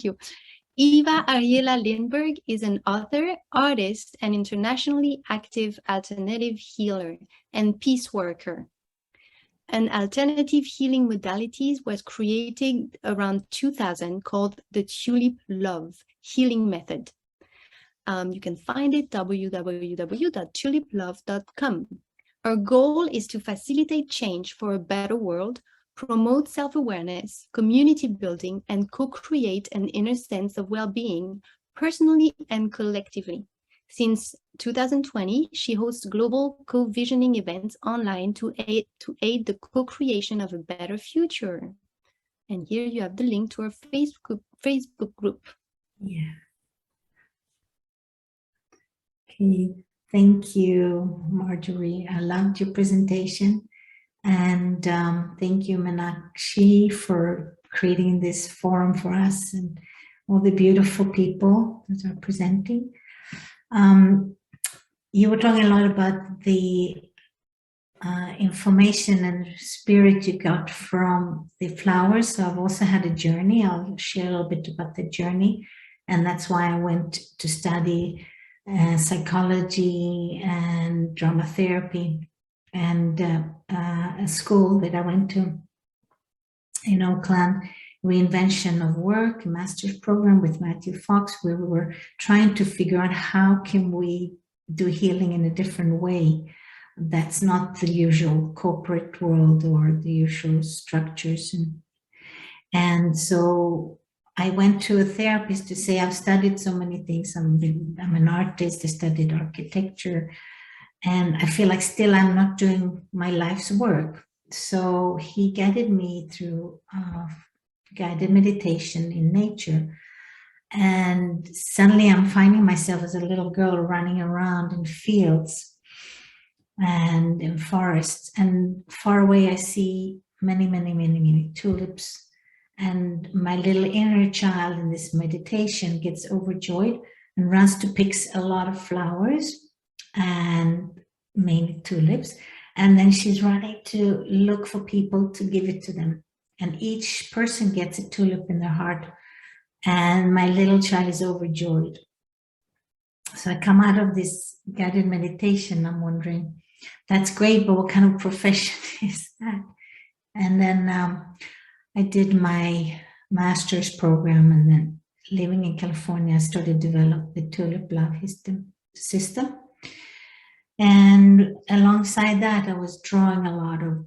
you. Eva Ariela Lindberg is an author, artist, and internationally active alternative healer and peace worker. An alternative healing modalities was created around 2000 called the Tulip Love Healing Method. You can find it www.tuliplove.com. Our goal is to facilitate change for a better world, promote self-awareness, community building, and co-create an inner sense of well-being, personally and collectively. Since 2020, she hosts global co-visioning events online to aid the co-creation of a better future. And here you have the link to our Facebook group. Yeah. Okay, thank you, Marjorie. I loved your presentation. And thank you, Meenakshi, for creating this forum for us and all the beautiful people that are presenting. You were talking a lot about the information and spirit you got from the flowers. So I've also had a journey. I'll share a little bit about the journey. And that's why I went to study psychology and drama therapy, and a school that I went to in Oakland, Reinvention of Work, a master's program with Matthew Fox, where we were trying to figure out how can we do healing in a different way. That's not the usual corporate world or the usual structures. And so I went to a therapist to say, I've studied so many things. I'm an artist, I studied architecture, and I feel like still I'm not doing my life's work. So he guided me through guided meditation in nature. And suddenly I'm finding myself as a little girl running around in fields and in forests. And far away I see many, many, many, many tulips. And my little inner child in this meditation gets overjoyed and runs to pick a lot of flowers, and mainly tulips. And then she's running to look for people to give it to them. And each person gets a tulip in their heart. And my little child is overjoyed. So I come out of this guided meditation, I'm wondering, that's great, but what kind of profession is that? And then I did my master's program, and then living in California, I started to develop the Tulip Love system. And alongside that, I was drawing a lot of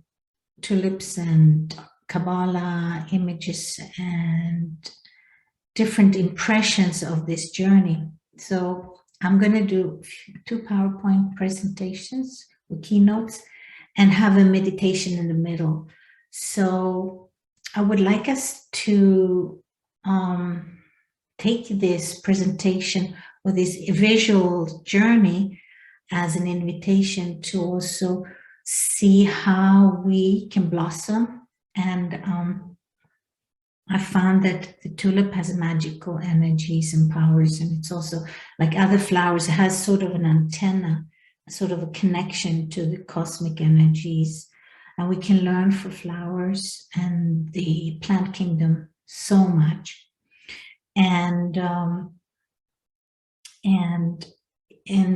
tulips and Kabbalah images and different impressions of this journey. So I'm going to do 2 PowerPoint presentations with keynotes and have a meditation in the middle. So I would like us to take this presentation or this visual journey as an invitation to also see how we can blossom. And I found that the tulip has magical energies and powers, and it's also like other flowers, it has sort of an antenna, sort of a connection to the cosmic energies. And we can learn from flowers and the plant kingdom so much. And I'm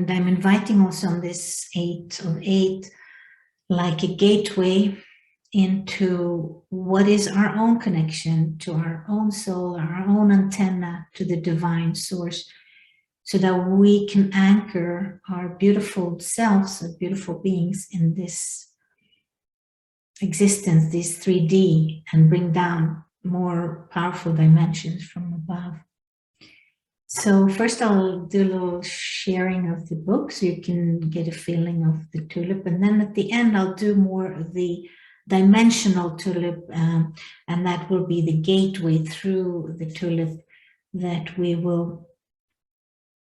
inviting also on this 8 of 8, like a gateway into what is our own connection to our own soul, our own antenna to the divine source, so that we can anchor our beautiful selves, our beautiful beings in this existence, this 3D, and bring down more powerful dimensions from above. So first I'll do a little sharing of the book so you can get a feeling of the tulip. And then at the end, I'll do more of the dimensional tulip, and that will be the gateway through the tulip that we will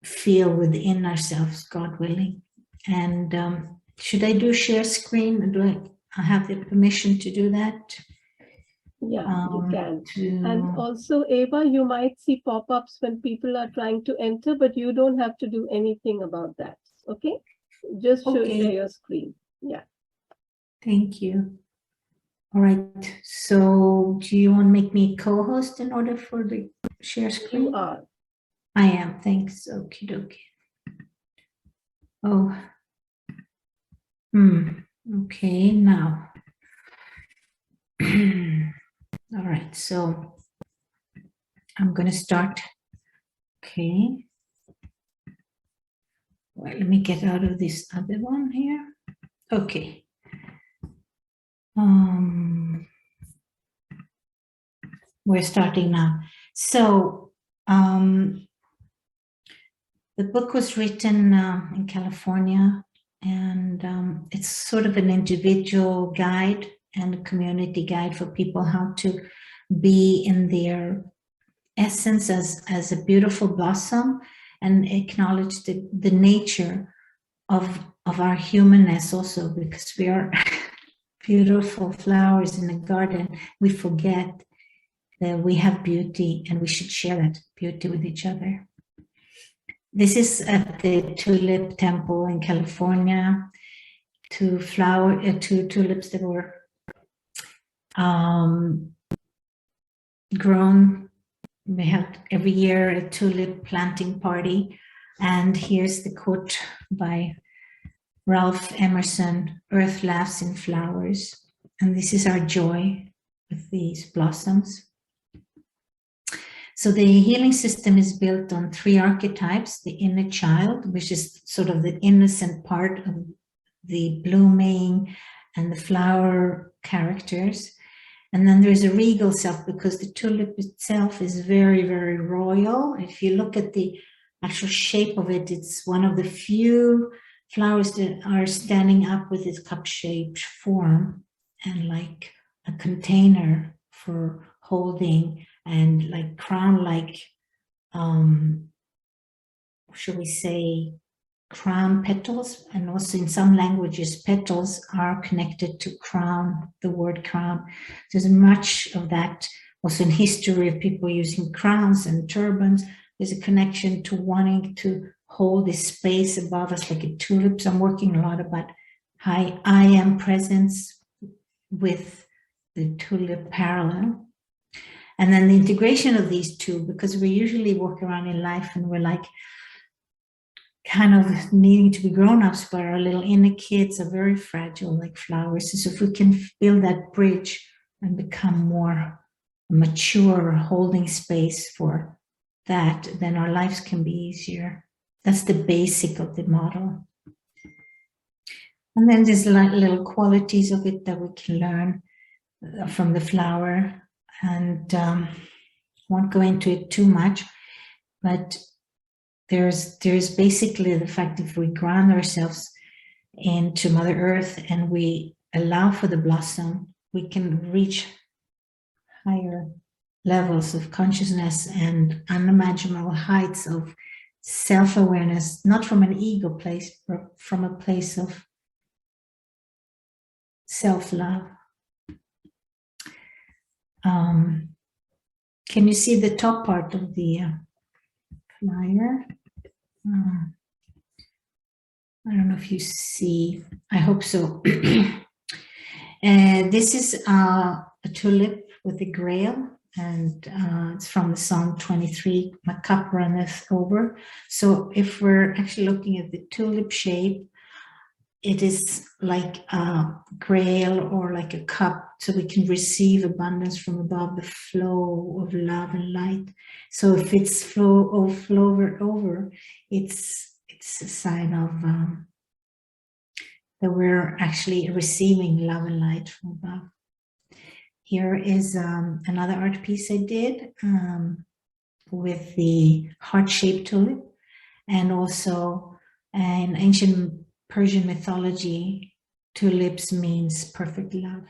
feel within ourselves, God willing. And should I do share screen? Do I have the permission to do that? Yeah, you can. And also, Eva, you might see pop-ups when people are trying to enter, but you don't have to do anything about that. Okay? Just share your screen. Yeah. Thank you. All right. So do you want to make me co-host in order for the share screen? You are. I am, thanks. Okie dokie. Oh. Okay, now. All right, so I'm going to start. Okay. Well, let me get out of this other one here. Okay. We're starting now. So the book was written in California, and it's sort of an individual guide and a community guide for people how to be in their essence as a beautiful blossom and acknowledge the nature of our humanness also, because we are beautiful flowers in a garden. We forget that we have beauty and we should share that beauty with each other. This is at the Tulip Temple in California. Two tulips that were grown. We have every year a tulip planting party. And here's the quote by Ralph Emerson: "Earth laughs in flowers." And this is our joy with these blossoms. So the healing system is built on 3 archetypes: the inner child, which is sort of the innocent part of the blooming and the flower characters. And then there's a regal self, because the tulip itself is very, very royal. If you look at the actual shape of it, it's one of the few flowers that are standing up with its cup-shaped form and like a container for holding, and like crown-like, should we say, crown petals. And also in some languages, petals are connected to crown, the word crown. There's much of that also in history of people using crowns and turbans. There's a connection to wanting to hold this space above us like a tulip. So I'm working a lot about I am presence with the tulip parallel. And then the integration of these two, because we usually walk around in life and we're like kind of needing to be grown-ups, but our little inner kids are very fragile like flowers. So if we can build that bridge and become more mature, holding space for that, then our lives can be easier. That's the basic of the model. And then there's little qualities of it that we can learn from the flower. And won't go into it too much, but there's basically the fact that if we ground ourselves into Mother Earth and we allow for the blossom, we can reach higher levels of consciousness and unimaginable heights of self-awareness, not from an ego place, but from a place of self-love. Can you see the top part of the flyer? I don't know if you see, I hope so. This is a tulip with a grail, and it's from the Psalm 23, "My cup runneth over." So if we're actually looking at the tulip shape, it is like a grail or like a cup, so we can receive abundance from above, the flow of love and light. So if it's flow over, it's a sign of that we're actually receiving love and light from above. Here is another art piece I did with the heart-shaped tulip, and also an ancient Persian mythology, tulips means perfect love.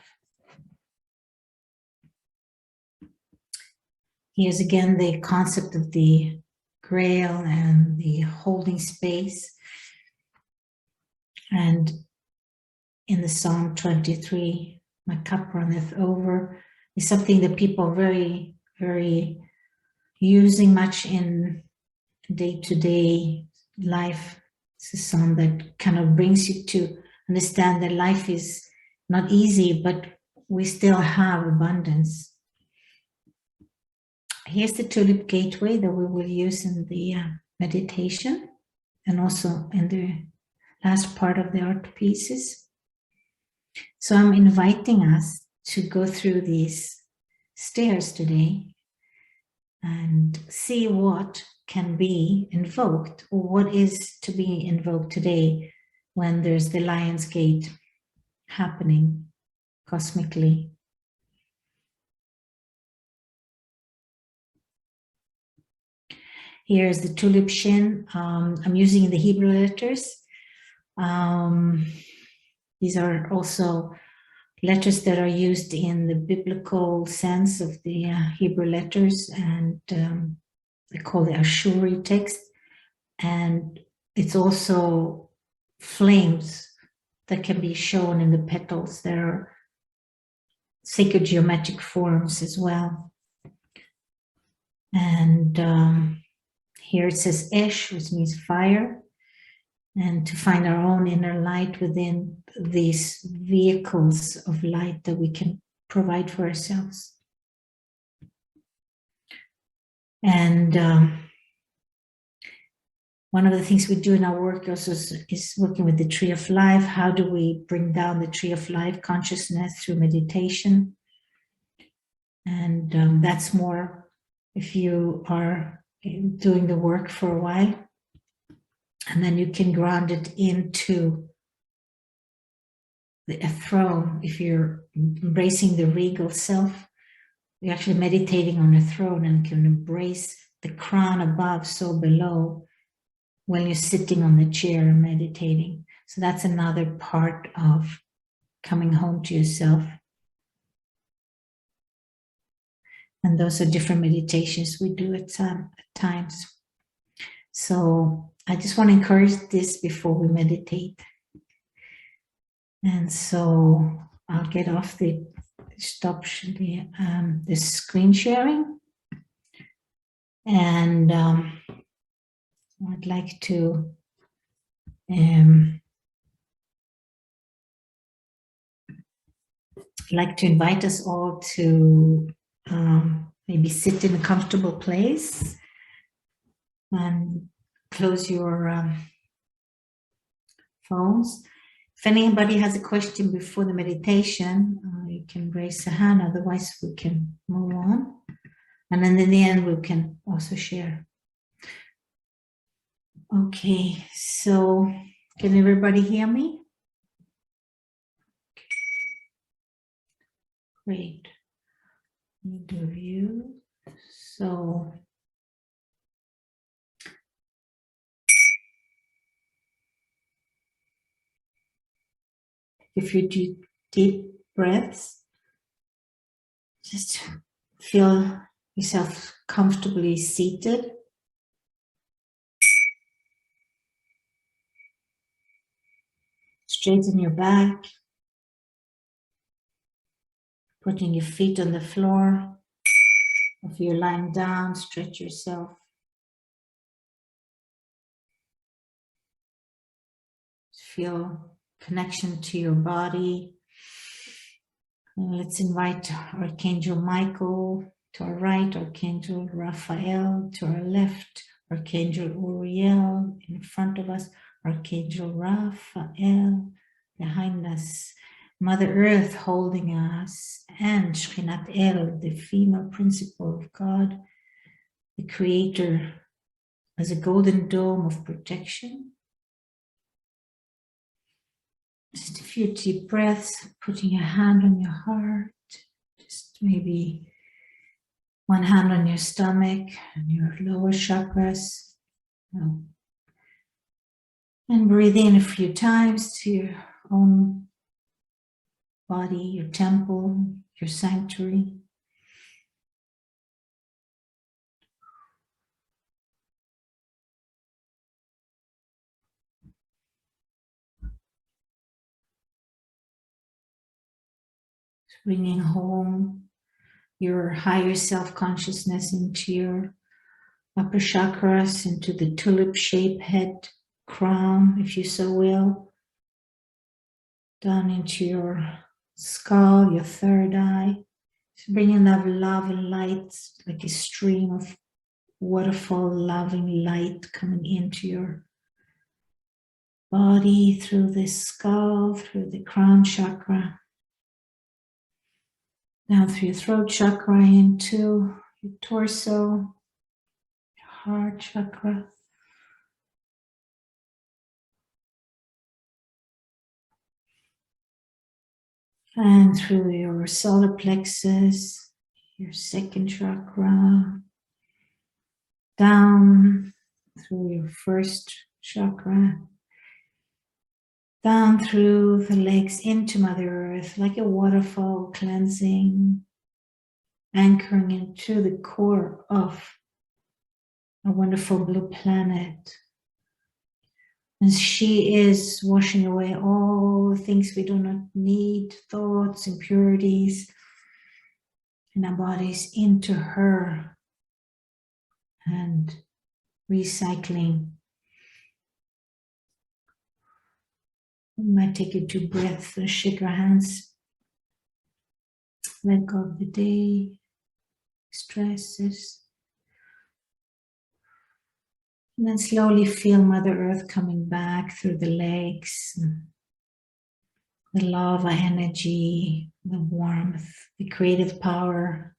Here's again the concept of the grail and the holding space. And in the Psalm 23, "My cup runneth over," is something that people are very, very using much in day-to-day life. It's a song that kind of brings you to understand that life is not easy, but we still have abundance. here's the tulip gateway that we will use in the meditation and also in the last part of the art pieces. So I'm inviting us to go through these stairs today and see what can be invoked, or what is to be invoked today when there's the Lion's Gate happening cosmically. Here's the tulip shin. I'm using the Hebrew letters. These are also letters that are used in the biblical sense of the Hebrew letters, and they call the Ashuri text. And it's also flames that can be shown in the petals. There are sacred geometric forms as well. And here it says Esh, which means fire, and to find our own inner light within these vehicles of light that we can provide for ourselves. And one of the things we do in our work also is working with the tree of life. How do we bring down the tree of life consciousness through meditation? And that's more if you are doing the work for a while. And then you can ground it into a throne. If you're embracing the regal self, you're actually meditating on a throne and can embrace the crown above, so below, when you're sitting on the chair and meditating. So that's another part of coming home to yourself. And those are different meditations we do at times. So I just want to encourage this before we meditate. And so I'll get off the screen sharing. And I'd like to invite us all to maybe sit in a comfortable place and close your phones. If anybody has a question before the meditation, you can raise a hand, otherwise we can move on. And then in the end, we can also share. Okay, so can everybody hear me? Great. Need to view. So if you do deep breaths, just feel yourself comfortably seated. Straighten your back, putting your feet on the floor. If you're lying down, stretch yourself. Feel connection to your body. And let's invite Archangel Michael to our right, Archangel Raphael to our left, Archangel Uriel in front of us, Archangel Raphael behind us, Mother Earth holding us, and Shechinat El, the female principle of God, the Creator, as a golden dome of protection. Just a few deep breaths, putting your hand on your heart, just maybe one hand on your stomach and your lower chakras. And breathe in a few times to your own body, your temple, your sanctuary. Bringing home your higher self-consciousness into your upper chakras, into the tulip-shaped head crown, if you so will, down into your skull, your third eye, Bringing that love and light, like a stream of waterfall, loving light coming into your body, through the skull, through the crown chakra, down through your throat chakra, into your torso, your heart chakra. And through your solar plexus, your second chakra, down through your first chakra, down through the legs into Mother Earth, like a waterfall cleansing, anchoring into the core of a wonderful blue planet. And she is washing away all the things we do not need, thoughts, impurities in our bodies into her, and recycling. We might take a deep breath and shake our hands. Let go of the day, stresses. And then slowly feel Mother Earth coming back through the legs, the lava energy, the warmth, the creative power,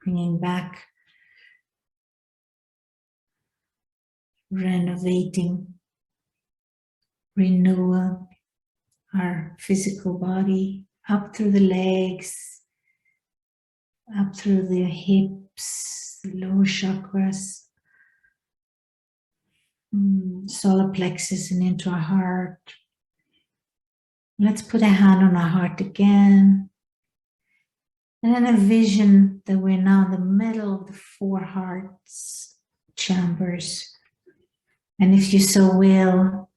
bringing back, renovating, renewal, our physical body, up through the legs, up through the hips, the lower chakras, solar plexus, and into our heart. Let's put a hand on our heart again. And then envision that we're now in the middle of the four hearts chambers. And if you so will,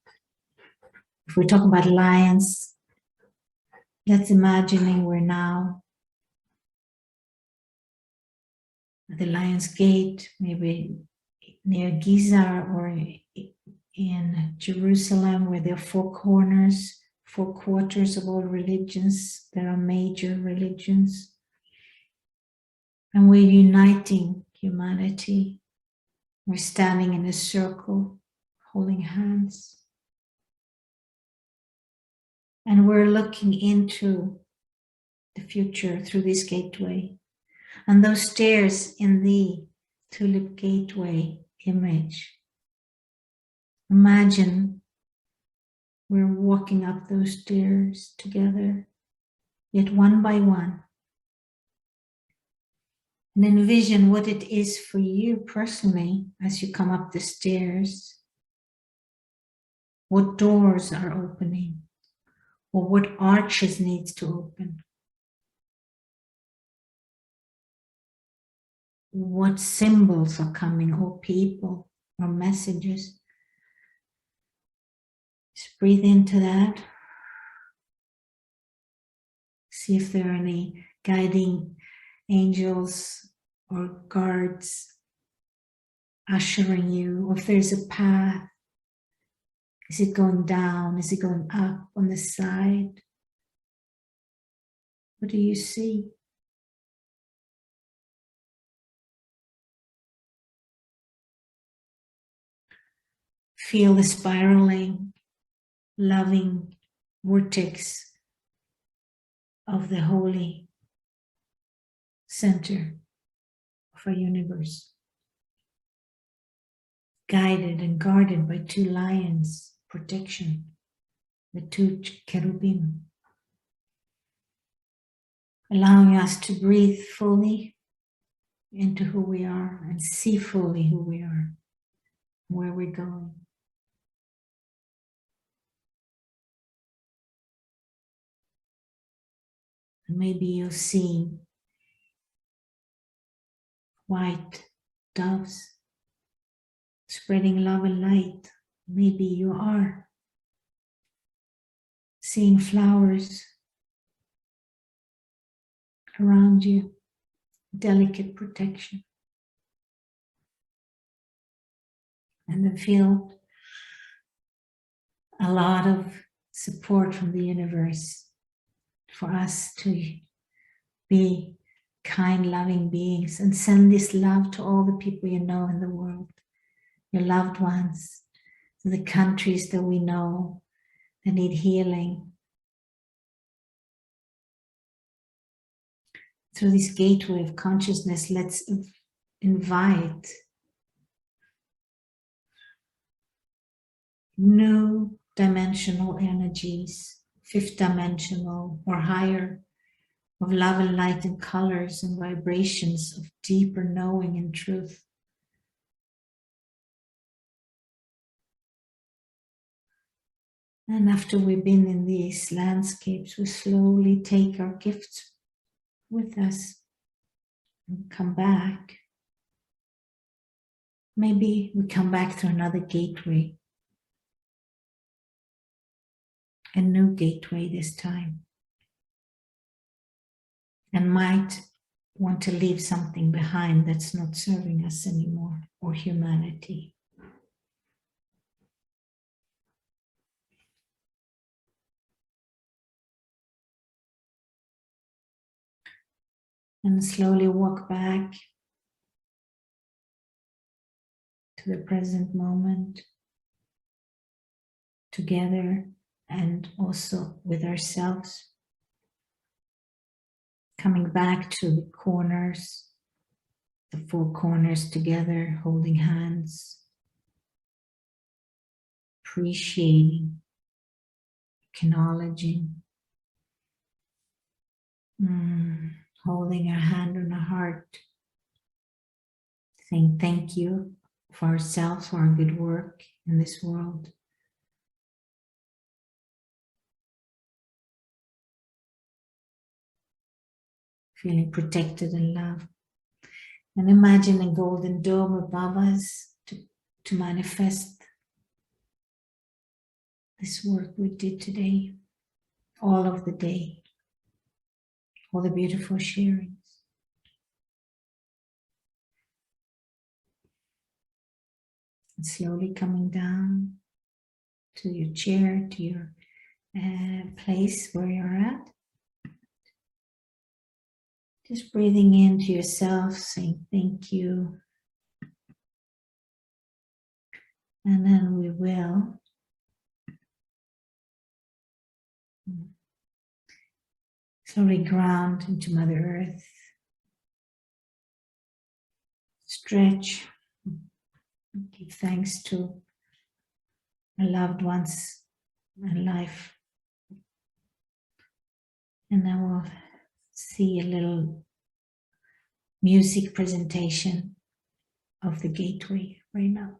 if we're talking about lions, let's imagining we're now at the Lion's Gate, maybe near Giza or in Jerusalem, where there are four corners, four quarters of all religions. There are major religions. And we're uniting humanity. We're standing in a circle, holding hands. And we're looking into the future through this gateway. And those stairs in the tulip gateway image. Imagine we're walking up those stairs together, yet one by one. And envision what it is for you personally as you come up the stairs. What doors are opening, or what arches needs to open. What symbols are coming, or people, or messages. Just breathe into that. See if there are any guiding angels or guards ushering you, or if there's a path. Is it going down? Is it going up on the side? What do you see? Feel the spiraling, loving vortex of the holy center of our universe. Guided and guarded by two lions, protection, the two cherubim. Allowing us to breathe fully into who we are and see fully who we are, where we're going. And maybe you'll see white doves spreading love and light. Maybe you are seeing flowers around you, delicate protection. And then feel a lot of support from the universe for us to be kind, loving beings, and send this love to all the people you know in the world, your loved ones, to the countries that we know that need healing. Through this gateway of consciousness, let's invite new dimensional energies, fifth dimensional or higher, of love and light and colors and vibrations of deeper knowing and truth. And after we've been in these landscapes, we slowly take our gifts with us and come back. Maybe we come back through another gateway, a new gateway this time, and might want to leave something behind that's not serving us anymore, or humanity. And slowly walk back to the present moment, together and also with ourselves. Coming back to the corners, the four corners together, holding hands, appreciating, acknowledging, holding our hand on our heart, saying thank you for ourselves, for our good work in this world. Feeling protected and loved. And imagine a golden dome above us to manifest this work we did today, all of the day, all the beautiful sharings. And slowly coming down to your chair, to your place where you're at. Just breathing into yourself, saying thank you. And then we will slowly ground into Mother Earth. Stretch. Give thanks to our loved ones and life. And then we'll see a little music presentation of the gateway right now.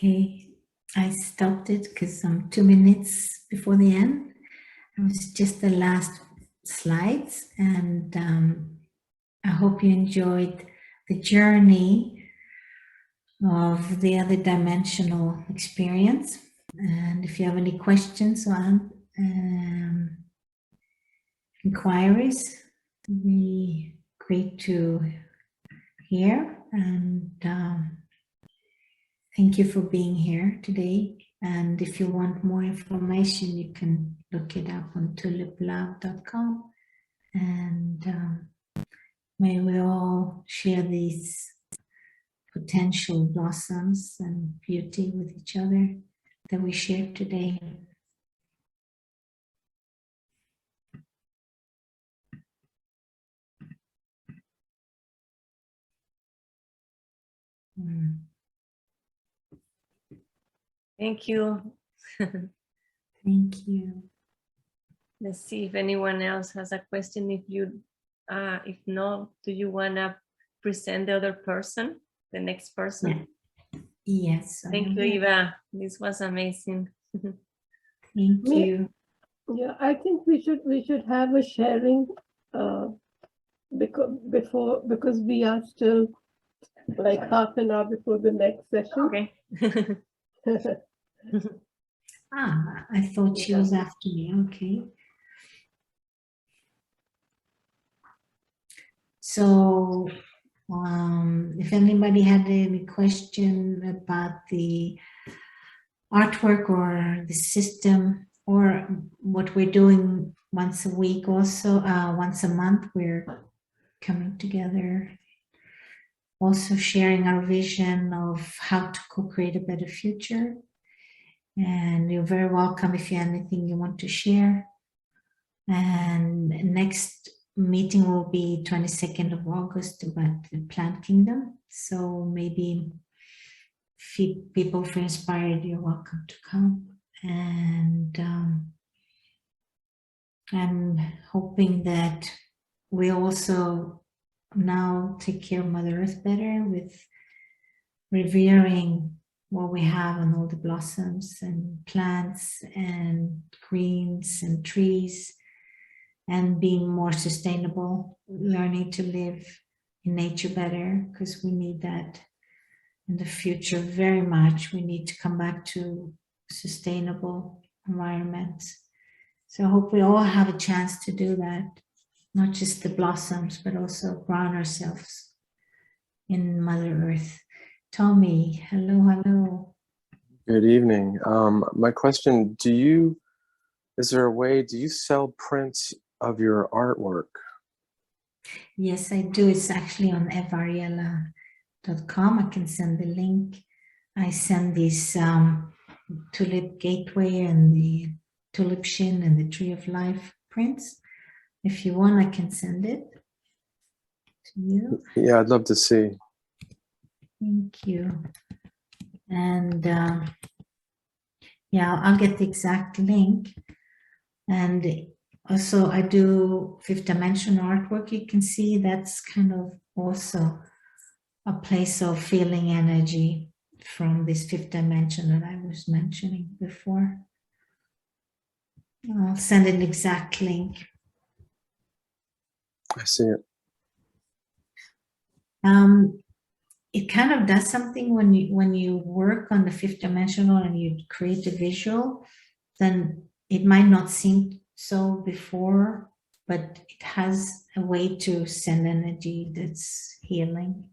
Okay, I stopped it because I'm 2 minutes before the end. It was just the last slides, and I hope you enjoyed the journey of the other dimensional experience. And if you have any questions or inquiries, we great to hear. And thank you for being here today. And if you want more information, you can look it up on tuliplove.com. And may we all share these potential blossoms and beauty with each other that we shared today. Thank you. Thank you. Let's see if anyone else has a question. If not, do you want to present the other person, the next person? Yeah. Yes. Thank you, Eva. This was amazing. Thank you. Yeah, I think we should have a sharing because we are still like half an hour before the next session. Okay. I thought she was after me. Okay. So if anybody had any question about the artwork or the system or what we're doing once a week, also once a month, we're coming together, also sharing our vision of how to co-create a better future. And you're very welcome if you have anything you want to share. And next meeting will be 22nd of August about the plant kingdom. So maybe if people feel inspired, you're welcome to come. And I'm hoping that we also now take care of Mother Earth better with revering what we have on all the blossoms and plants and greens and trees, and being more sustainable, learning to live in nature better, because we need that in the future very much. We need to come back to sustainable environments. So I hope we all have a chance to do that, not just the blossoms, but also ground ourselves in Mother Earth. Tommy, hello. Good evening. My question, do you sell prints of your artwork? Yes, I do. It's actually on Ariela.com. I can send the link. I send this Tulip Gateway and the Tulip Shin and the Tree of Life prints. If you want, I can send it to you. Yeah, I'd love to see. Thank you. And yeah, I'll get the exact link. And also I do fifth dimension artwork. You can see that's kind of also a place of feeling energy from this fifth dimension that I was mentioning before. I'll send an exact link. I see it. It kind of does something when you work on the fifth dimensional and you create a visual, then it might not seem so before, but it has a way to send energy that's healing.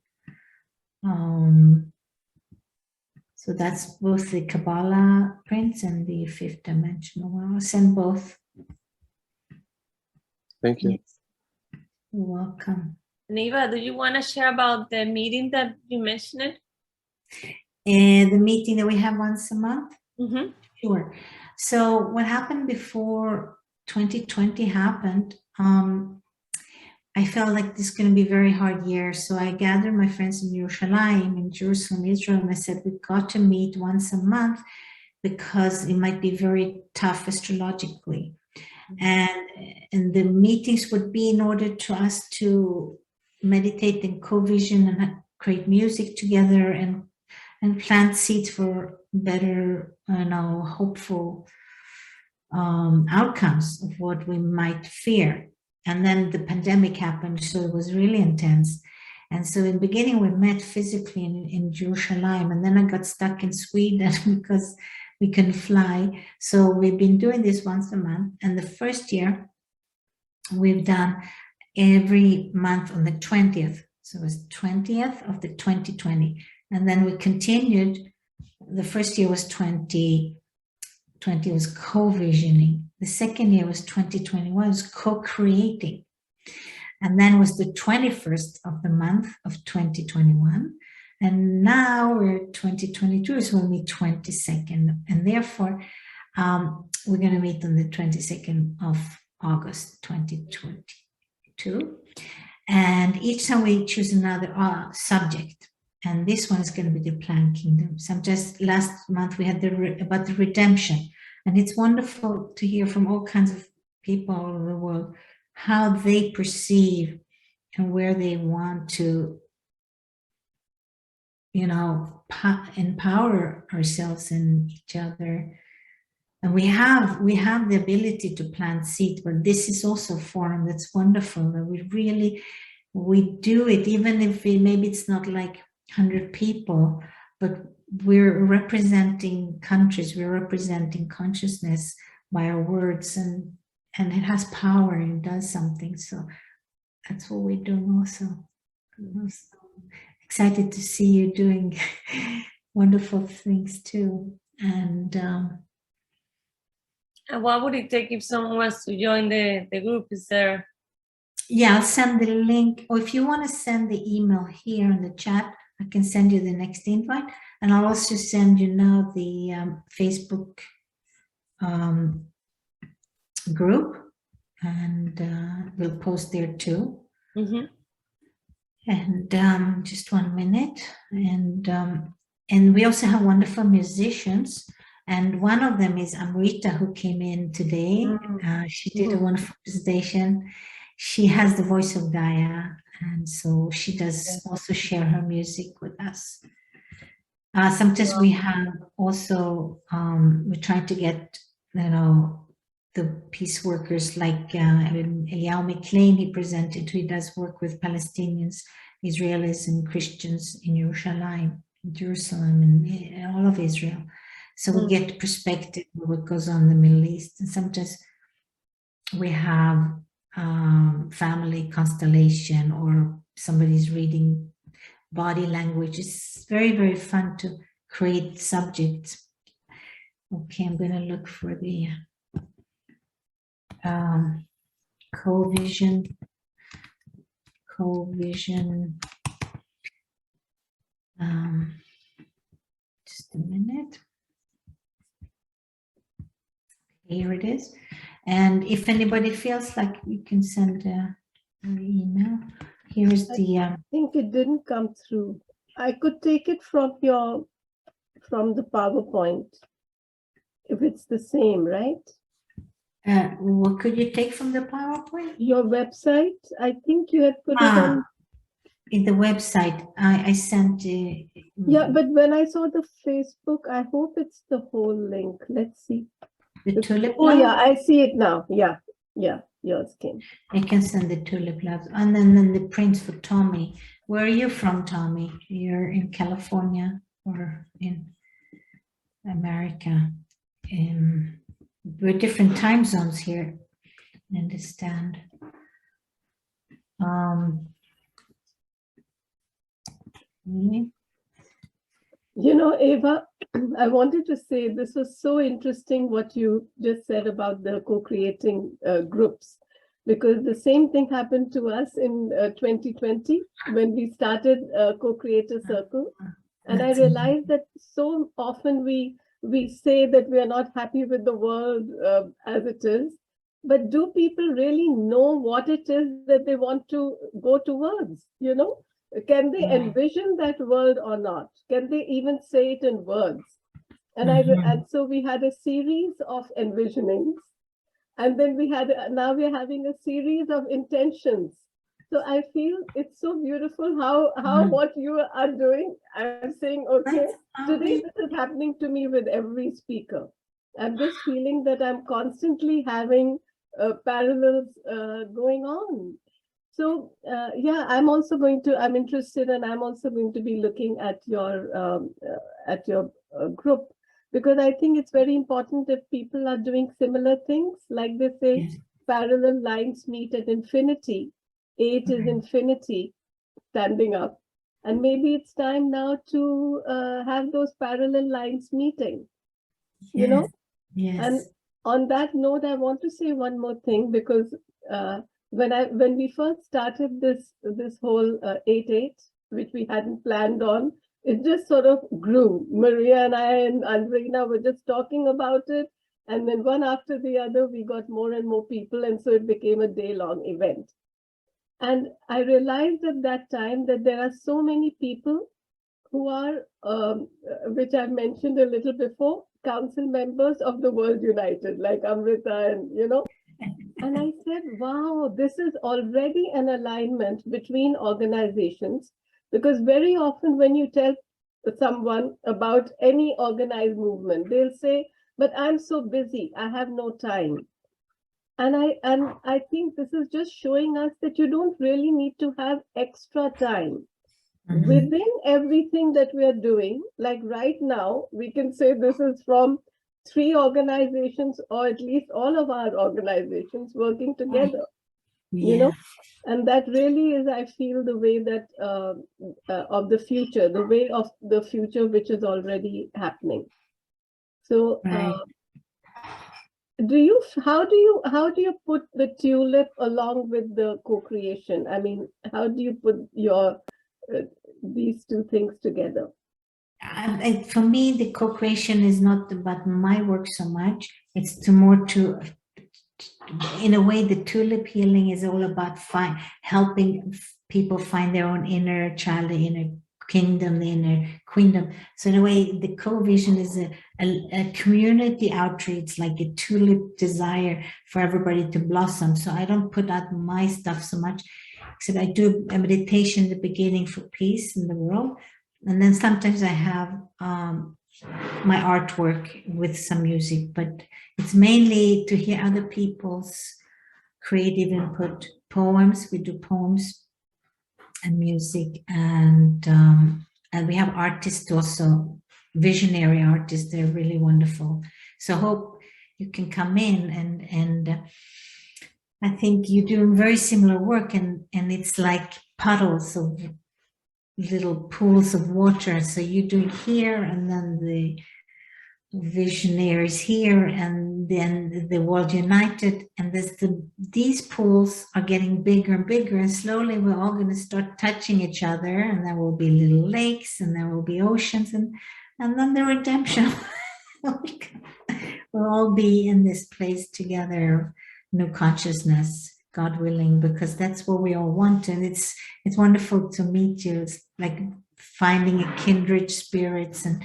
So that's both the Kabbalah prints and the fifth dimensional. I'll send both. Thank you. Yes. You're welcome. Eva, do you want to share about the meeting that you mentioned? And the meeting that we have once a month? Mm-hmm. Sure. So what happened before 2020 happened, I felt like this is going to be a very hard year. So I gathered my friends in Jerusalem, Israel, and I said, we've got to meet once a month because it might be very tough astrologically. And the meetings would be in order to us to meditate and co-vision and create music together and plant seeds for better, hopeful outcomes of what we might fear. And then the pandemic happened, so it was really intense. And so in the beginning, we met physically in Jerusalem, and then I got stuck in Sweden because we couldn't fly. So we've been doing this once a month. And the first year, we've done every month on the 20th. So it was 20th of the 2020. And then we continued. The first year was 2020 was co-visioning. The second year was 2021 was co-creating. And then was the 21st of the month of 2021. And now we're 2022, so we'll meet 22nd. And therefore, we're going to meet on the 22nd of August, 2022. And each time we choose another subject. And this one is going to be the plant kingdom. So last month we had about the redemption. And it's wonderful to hear from all kinds of people all over the world how they perceive and where they want to, empower ourselves and each other. And we have the ability to plant seeds, but this is also a forum that's wonderful that we do it, even if maybe it's not like 100 people, but we're representing countries, we're representing consciousness by our words, and it has power and does something. So that's what we're doing also. I'm so excited to see you doing wonderful things too. And what would it take if someone wants to join the group? Is there? Yeah, I'll send the link. Or if you want to send the email here in the chat, I can send you the next invite. And I'll also send you now the Facebook group, and we'll post there too. Mm-hmm. And just 1 minute. And we also have wonderful musicians. And one of them is Amrita, who came in today. She did a wonderful presentation. She has the voice of Gaia, and so she does also share her music with us. Sometimes we have also, we're trying to get, the peace workers like Eliyahu McLean, he presented, he does work with Palestinians, Israelis, and Christians in Jerusalem, and all of Israel. So we get perspective of what goes on in the Middle East. And sometimes we have family constellation, or somebody's reading body language. It's very, very fun to create subjects. Okay, I'm going to look for the co-vision. Just a minute. Here it is. And if anybody feels like you can send an email, here's the. I think it didn't come through. I could take it from the PowerPoint, if it's the same, right? What could you take from the PowerPoint? Your website. I think you had put it on. In the website, I sent. Yeah, but when I saw the Facebook, I hope it's the whole link. Let's see. The Tulip. Oh, yeah, I see it now. Yeah, yours came. I can send the Tulip Labs. And then the prints for Tommy. Where are you from, Tommy? You're in California or in America? We're different time zones here. I understand. Eva, I wanted to say this was so interesting what you just said about the co-creating groups, because the same thing happened to us in 2020 when we started Co-Creator Circle. And I realized that so often we say that we are not happy with the world as it is, but do people really know what it is that they want to go towards, Can they envision that world or not? Can they even say it in words? And so we had a series of envisionings, and then now we're having a series of intentions. So I feel it's so beautiful how what you are doing. I'm saying, okay, today this is happening to me with every speaker. I'm just feeling that I'm constantly having parallels going on. So yeah, I'm interested, and I'm also going to be looking at your group, because I think it's very important if people are doing similar things, like they say, Yes. parallel lines meet at infinity. 8 is infinity, standing up. And maybe it's time now to have those parallel lines meeting, you know? Yes. And on that note, I want to say one more thing, because when we first started this whole 8-8, which we hadn't planned on, it just sort of grew. Maria and I and Andreina were just talking about it. And then one after the other, we got more and more people. And so it became a day-long event. And I realized at that time that there are so many people who are, which I've mentioned a little before, council members of the World United, like Amrita and, And I said, wow, this is already an alignment between organizations, because very often when you tell someone about any organized movement, they'll say, but I'm so busy, I have no time. And I think this is just showing us that you don't really need to have extra time. Within everything that we are doing, like right now, we can say this is from 3 organizations, or at least all of our organizations working together, and that really is, I feel, the way that of the future, the way of the future, which is already happening. So how do you put the tulip along with the co-creation? I mean, how do you put your these two things together? For me, the co-creation is not about my work so much. It's more to, in a way, the tulip healing is all about helping people find their own inner child, the inner kingdom, the inner queendom. So in a way, the co-vision is a community outreach, like a tulip desire for everybody to blossom. So I don't put out my stuff so much, except I do a meditation in the beginning for peace in the world. And then sometimes I have my artwork with some music, but it's mainly to hear other people's creative input. Poems, we do poems and music, and we have artists also, visionary artists. They're really wonderful. So hope you can come in, and I think you're doing very similar work, and it's like puddles of little pools of water. So you do it here, and then the visionaries here, and then the World United, and these pools are getting bigger and bigger, and slowly we're all going to start touching each other, and there will be little lakes, and there will be oceans, and then the redemption. We'll all be in this place together, new consciousness, God willing, because that's what we all want. And it's wonderful to meet you. It's like finding a kindred spirits and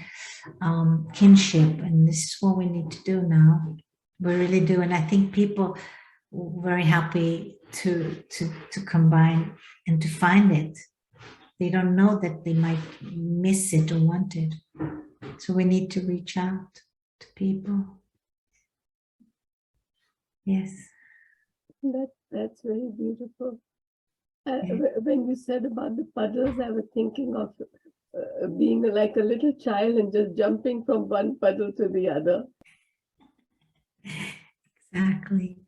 kinship. And this is what we need to do now. We really do. And I think people are very happy to combine and to find it. They don't know that they might miss it or want it. So we need to reach out to people. Yes. That's very beautiful. When you said about the puddles, I was thinking of being like a little child and just jumping from one puddle to the other. Exactly.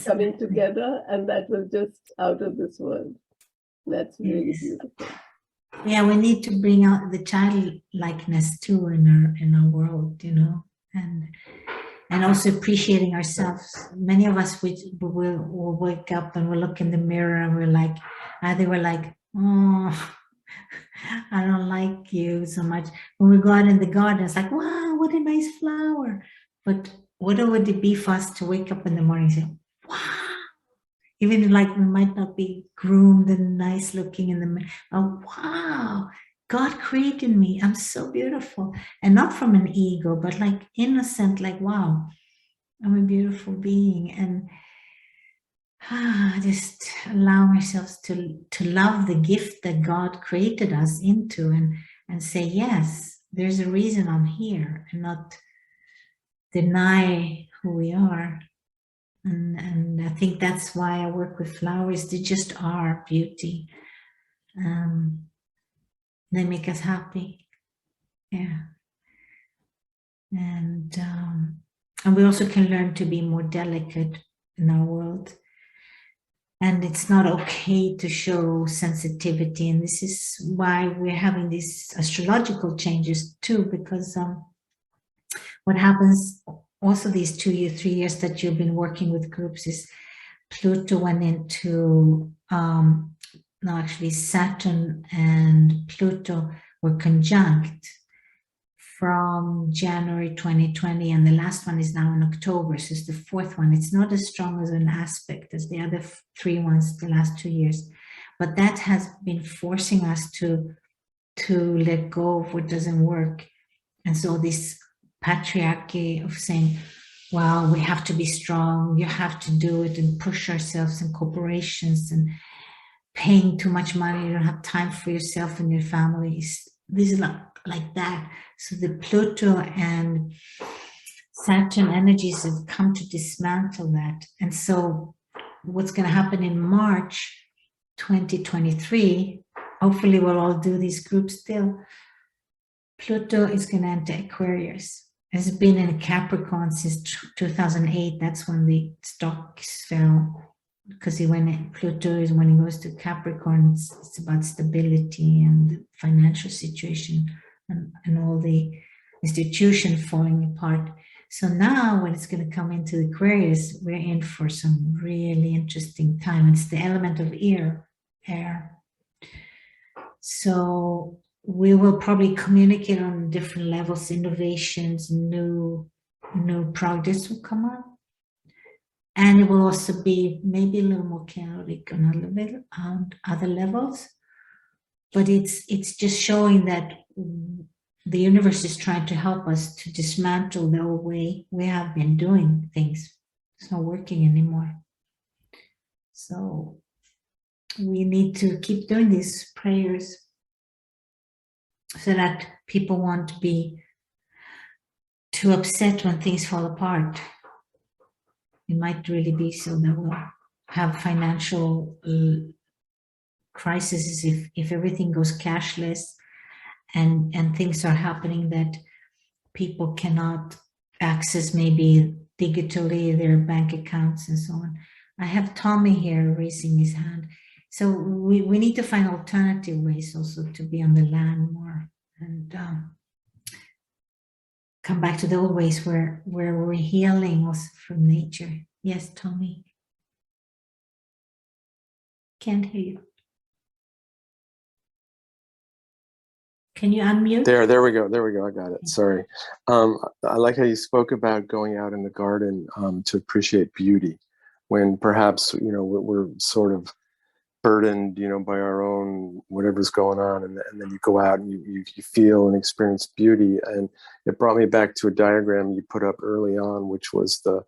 Coming together, and that was just out of this world. That's really beautiful. Yeah, we need to bring out the childlikeness too in our world, and also appreciating ourselves. Many of us will wake up and we'll look in the mirror and we're like, either we're like, oh, I don't like you so much. When we go out in the garden, it's like, wow, what a nice flower. But what would it be for us to wake up in the morning and say, wow, even like we might not be groomed and nice looking in the mirror, oh, wow, God created me. I'm so beautiful. And not from an ego, but like innocent, like, wow, I'm a beautiful being. And just allow ourselves to love the gift that God created us into, and say, yes, there's a reason I'm here, and not deny who we are. And I think that's why I work with flowers. They just are beauty. They make us happy. Yeah. And we also can learn to be more delicate in our world. And it's not okay to show sensitivity. And this is why we're having these astrological changes too, because what happens also these 2 years, 3 years that you've been working with groups is Pluto went into, no, actually Saturn and Pluto were conjunct from January 2020, and the last one is now in October, so it's the fourth one. It's not as strong as an aspect as the other 3 ones the last 2 years, but that has been forcing us to let go of what doesn't work. And so this patriarchy of saying, wow, we have to be strong, you have to do it, and push ourselves in corporations and paying too much money, you don't have time for yourself and your families. This is like that. So the Pluto and Saturn energies have come to dismantle that. And so what's going to happen in March 2023, hopefully we'll all do these groups still, Pluto is going to enter Aquarius. It's been in Capricorn since 2008. That's when the stocks fell, because Pluto is when he goes to Capricorn, it's about stability and the financial situation and all the institution falling apart. So now when it's going to come into Aquarius, we're in for some really interesting time. It's the element of air. So we will probably communicate on different levels, innovations, new projects will come up. And it will also be maybe a little more chaotic on other levels. But it's just showing that the universe is trying to help us to dismantle the old way we have been doing things. It's not working anymore. So we need to keep doing these prayers so that people won't be too upset when things fall apart. It might really be so that we'll have financial crises if everything goes cashless and things are happening that people cannot access maybe digitally their bank accounts and so on. I have Tommy here raising his hand. So we need to find alternative ways also to be on the land more and come back to the old ways where we're healing also from nature. Yes, Tommy. Can't hear you. Can you unmute? There we go. I got it. Sorry. I like how you spoke about going out in the garden to appreciate beauty when perhaps, we're sort of burdened, by our own whatever's going on, and then you go out and you feel and experience beauty. And it brought me back to a diagram you put up early on, which was the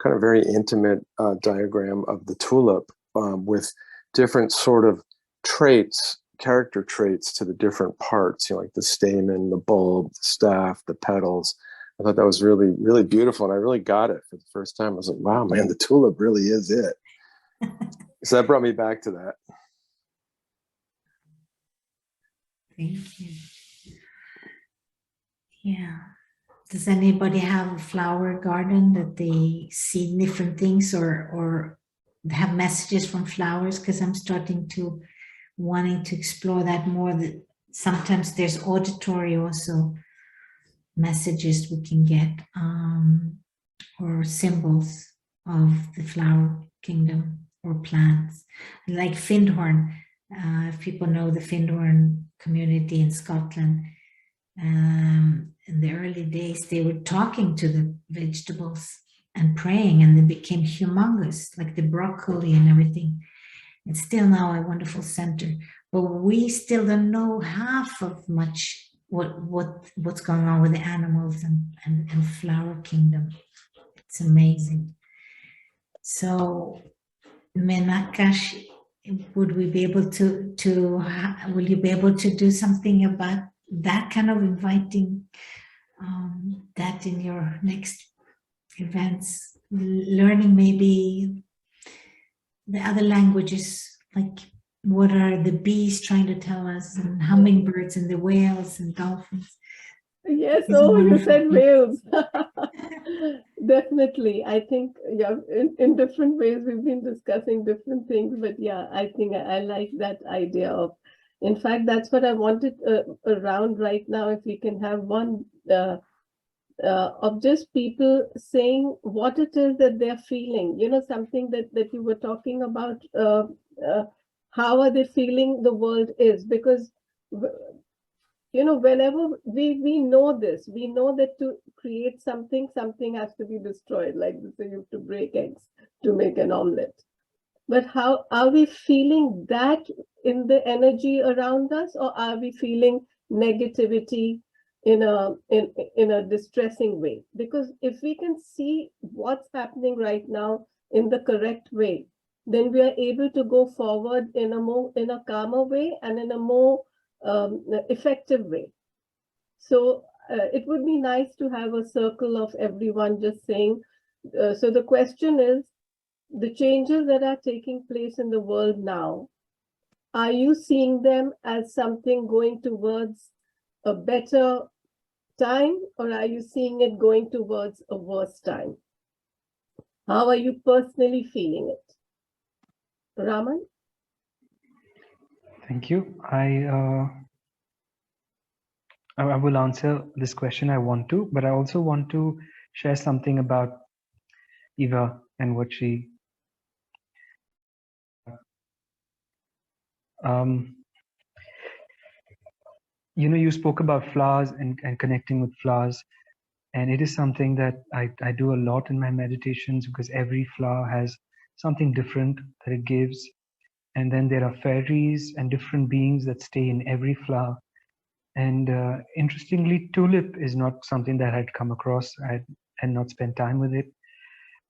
kind of very intimate diagram of the tulip with different sort of traits, character traits to the different parts, like the stamen, the bulb, the staff, the petals. I thought that was really, really beautiful, and I really got it for the first time. I was like, wow, man, the tulip really is it. So that brought me back to that. Thank you. Yeah. Does anybody have a flower garden that they see different things or have messages from flowers? Because I'm starting to wanting to explore that more. That sometimes there's auditory also messages we can get or symbols of the flower kingdom or plants, like Findhorn. If people know the Findhorn community in Scotland, in the early days, they were talking to the vegetables and praying, and they became humongous, like the broccoli and everything. It's still now a wonderful center, but we still don't know half of much what's going on with the animals and flower kingdom. It's amazing. So Menakash, would we be able to will you be able to do something about that kind of inviting that in your next events, learning maybe the other languages, like what are the bees trying to tell us, and hummingbirds and the whales and dolphins? Yes, oh, you said whales. Definitely. I think, yeah, in different ways we've been discussing different things, but yeah, I think I like that idea of, in fact, that's what I wanted around right now, if we can have one of just people saying what it is that they're feeling, you know, something that you were talking about, how are they feeling the world is, because you know, whenever we know this, we know that to create something, something has to be destroyed. Like so you have to break eggs to make an omelette. But how are we feeling that in the energy around us, or are we feeling negativity in a distressing way? Because if we can see what's happening right now in the correct way, then we are able to go forward in a calmer way and in a more effective way. So it would be nice to have a circle of everyone just saying, so the question is, the changes that are taking place in the world now, are you seeing them as something going towards a better time, or are you seeing it going towards a worse time? How are you personally feeling it? Raman? Thank you. I will answer this question. I want to, but I also want to share something about Eva and what she. You know, you spoke about flowers and connecting with flowers, and it is something that I do a lot in my meditations, because every flower has something different that it gives. And then there are fairies and different beings that stay in every flower. And interestingly, tulip is not something that I'd come across. I had not spent time with it.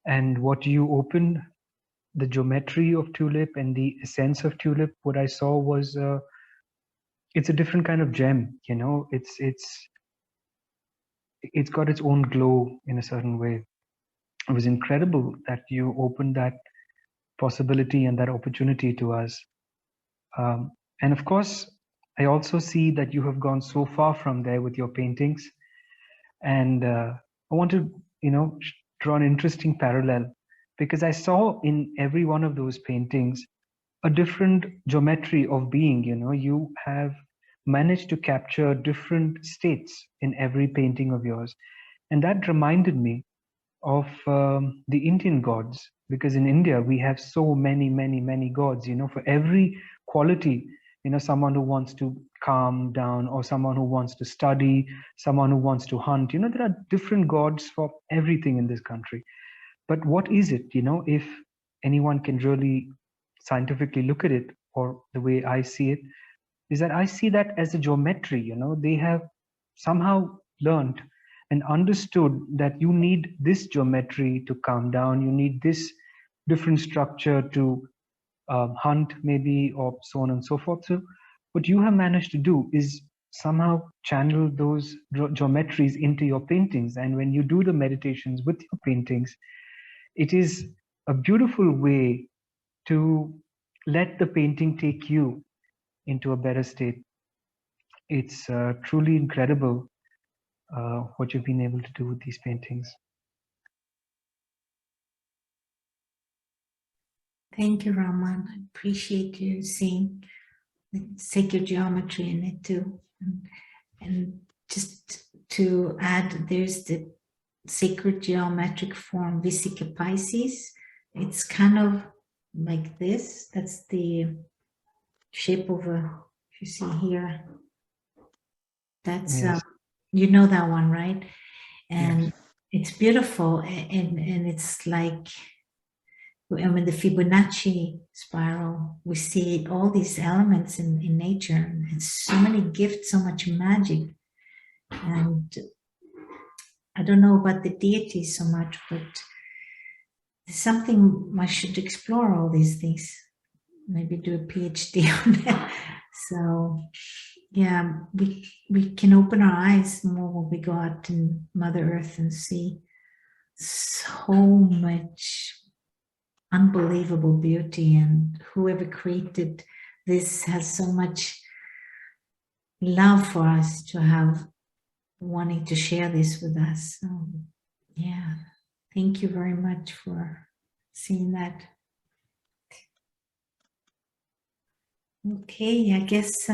And what you open, the geometry of tulip and the essence of tulip, what I saw was it's a different kind of gem. You know, it's got its own glow in a certain way. It was incredible that you opened that possibility and that opportunity to us. And of course, I also see that you have gone so far from there with your paintings. And I want to, you know, draw an interesting parallel, because I saw in every one of those paintings a different geometry of being. You know, you have managed to capture different states in every painting of yours. And that reminded me of the Indian gods, because in India we have so many gods. You know, for every quality, you know, someone who wants to calm down, or someone who wants to study, someone who wants to hunt. You know, there are different gods for everything in this country. But what is it, you know, if anyone can really scientifically look at it, or the way I see it, is that I see that as a geometry. You know, they have somehow learned and understood that you need this geometry to calm down, you need this different structure to hunt maybe, or so on and so forth. So what you have managed to do is somehow channel those geometries into your paintings. And when you do the meditations with your paintings, it is a beautiful way to let the painting take you into a better state. It's truly incredible what you've been able to do with these paintings. Thank you, Raman. I appreciate you seeing the sacred geometry in it too. And just to add, there's the sacred geometric form Visica Pisces. It's kind of like this. That's the shape of a, if you see here, that's Yes. You know that one, right? And Yes. it's beautiful, and it's like, I mean, the Fibonacci spiral, we see all these elements in nature. It's so many gifts, so much magic. And I don't know about the deities so much, but There's something I should explore all these things. Maybe do a PhD on it. So yeah, we can open our eyes more when we go out in Mother Earth and see so much unbelievable beauty, and whoever created this has so much love for us to have, wanting to share this with us. So yeah, thank you very much for seeing that. Okay, I guess